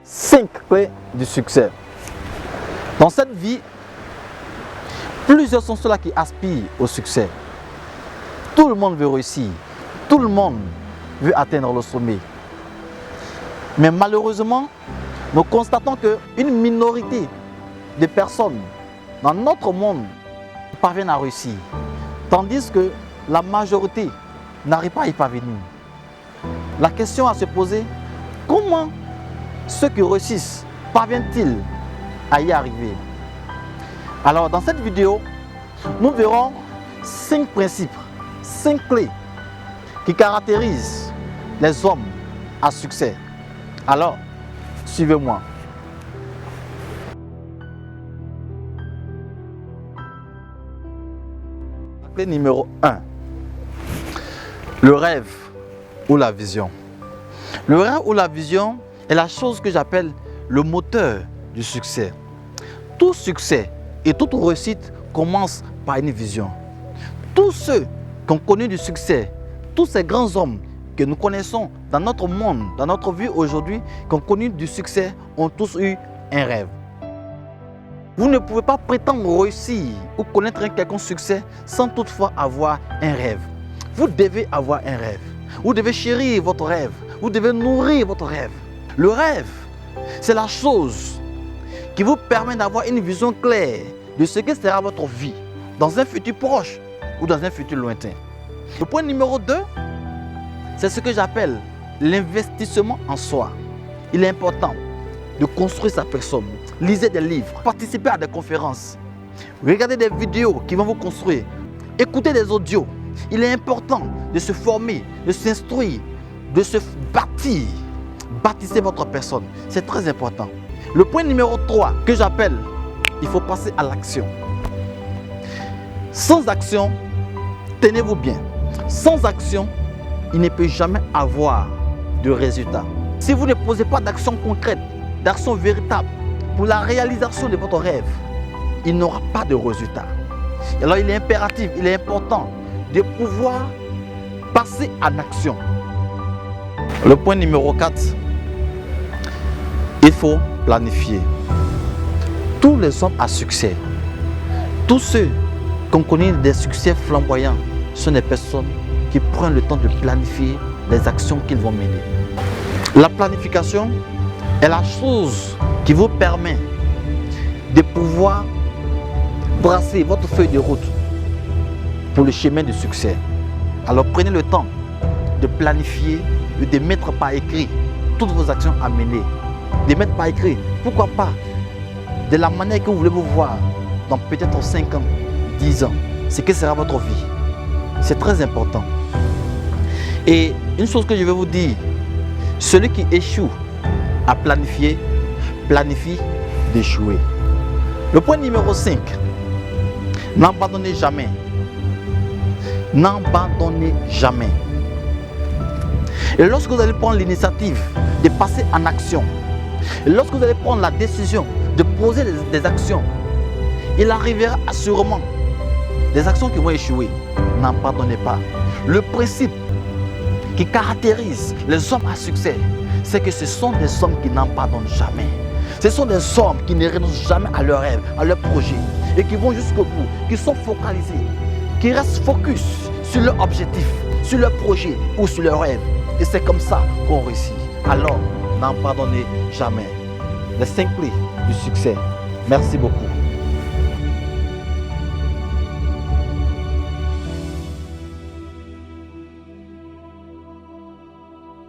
5 clés du succès. Dans cette vie, plusieurs sont ceux-là qui aspirent au succès. Tout le monde veut réussir. Tout le monde veut atteindre le sommet. Mais malheureusement, nous constatons qu'une minorité de personnes dans notre monde parviennent à réussir. Tandis que la majorité n'arrive pas à y parvenir. La question à se poser, comment ceux qui réussissent parviennent-ils à y arriver? Alors dans cette vidéo, nous verrons 5 principes, 5 clés qui caractérisent les hommes à succès. Alors, suivez-moi. La clé numéro 1, le rêve ou la vision. Le rêve ou la vision est la chose que j'appelle le moteur du succès. Tout succès et toute réussite commence par une vision. Tous ceux qui ont connu du succès, tous ces grands hommes que nous connaissons dans notre monde, dans notre vie aujourd'hui, qui ont connu du succès, ont tous eu un rêve. Vous ne pouvez pas prétendre réussir ou connaître un quelconque succès sans toutefois avoir un rêve. Vous devez avoir un rêve. Vous devez chérir votre rêve. Vous devez nourrir votre rêve. Le rêve, c'est la chose qui vous permet d'avoir une vision claire de ce que sera votre vie dans un futur proche ou dans un futur lointain. Le point numéro 2, c'est ce que j'appelle l'investissement en soi. Il est important de construire sa personne. Lisez des livres, participez à des conférences, regardez des vidéos qui vont vous construire, écoutez des audios. Il est important de se former, de s'instruire, de se bâtir. Bâtissez votre personne, c'est très important. Le point numéro 3 que j'appelle, il faut passer à l'action. Sans action, tenez-vous bien, sans action, il ne peut jamais avoir de résultat. Si vous ne posez pas d'action concrète, d'action véritable pour la réalisation de votre rêve, il n'aura pas de résultat. Alors il est impératif, il est important de pouvoir passer en action. Le point numéro 4, il faut planifier. Tous les hommes à succès, tous ceux qui ont connu des succès flamboyants, sont des personnes qui prennent le temps de planifier les actions qu'ils vont mener. La planification est la chose qui vous permet de pouvoir brasser votre feuille de route pour le chemin du succès. Alors prenez le temps de planifier et de mettre par écrit toutes vos actions à mener. De mettre par écrit, pourquoi pas, de la manière que vous voulez vous voir dans peut-être 5 ans, 10 ans, ce que sera votre vie. C'est très important. Et une chose que je vais vous dire, celui qui échoue à planifier, planifie d'échouer. Le point numéro 5, n'abandonnez jamais. N'abandonnez jamais. Et lorsque vous allez prendre l'initiative de passer en action, et lorsque vous allez prendre la décision de poser des actions, il arrivera assurément des actions qui vont échouer. N'abandonnez pas. Le principe qui caractérise les hommes à succès, c'est que ce sont des hommes qui n'abandonnent jamais. Ce sont des hommes qui ne renoncent jamais à leurs rêves, à leurs projets, et qui vont jusqu'au bout, qui sont focalisés, qui restent focus sur leur objectif, sur leur projet ou sur leurs rêves. Et c'est comme ça qu'on réussit. Alors, n'abandonnez jamais. Les 5 clés du succès. Merci beaucoup.